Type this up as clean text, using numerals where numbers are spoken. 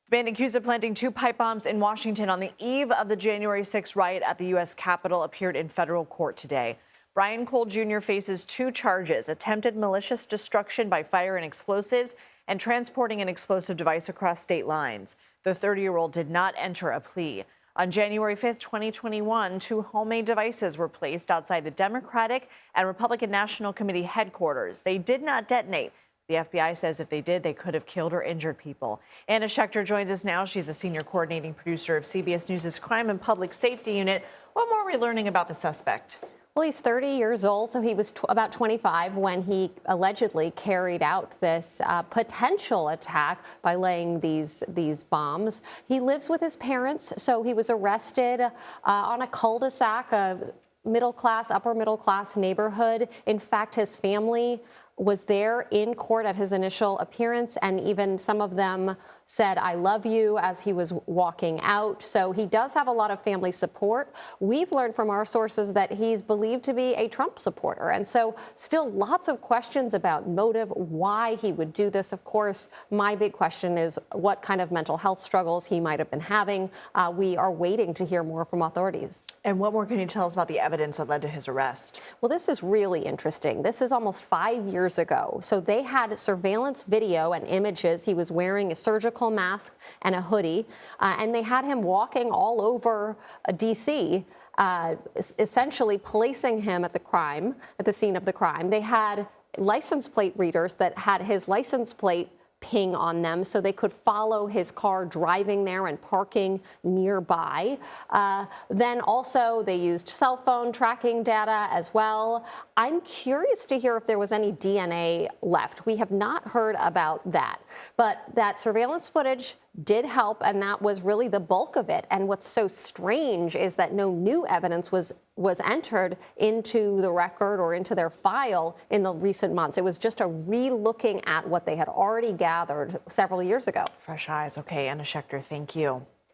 The man accused of planting 2 pipe bombs in Washington on the eve of the January 6th riot at the U.S. Capitol appeared in federal court today. Brian Cole Jr. faces 2 charges: attempted malicious destruction by fire and explosives and transporting an explosive device across state lines. The 30-year-old did not enter a plea. On January 5th, 2021, 2 homemade devices were placed outside the Democratic and Republican National Committee headquarters. They did not detonate. The FBI says if they did, they could have killed or injured people. Anna Schecter joins us now. She's the senior coordinating producer of CBS News' Crime and Public Safety Unit. What more are we learning about the suspect? Well, he's 30 years old, so he was about 25 when he allegedly carried out this potential attack by laying these bombs. He lives with his parents, so he was arrested on a cul-de-sac, a middle-class, upper-middle-class neighborhood. In fact, his family was there in court at his initial appearance, and even some of them said, "I love you," as he was walking out. So he does have a lot of family support. We've learned from our sources that he's believed to be a Trump supporter. And so still lots of questions about motive, why he would do this. Of course, my big question is what kind of mental health struggles he might have been having. We are waiting to hear more from authorities. And what more can you tell us about the evidence that led to his arrest? Well, this is really interesting. This is almost 5 years ago. So they had surveillance video and images. He was wearing a surgical mask and a hoodie, and they had him walking all over D.C., essentially placing him at the scene of the crime. They had license plate readers that had his license plate ping on them so they could follow his car driving there and parking nearby. Then also they used cell phone tracking data as well. I'm curious to hear if there was any DNA left. We have not heard about that, but that surveillance footage did help, and that was really the bulk of it. And what's so strange is that no new evidence was entered into the record or into their file in the recent months. It was just a re-looking at what they had already gathered several years ago. Fresh eyes. Okay, Anna Schecter, thank you.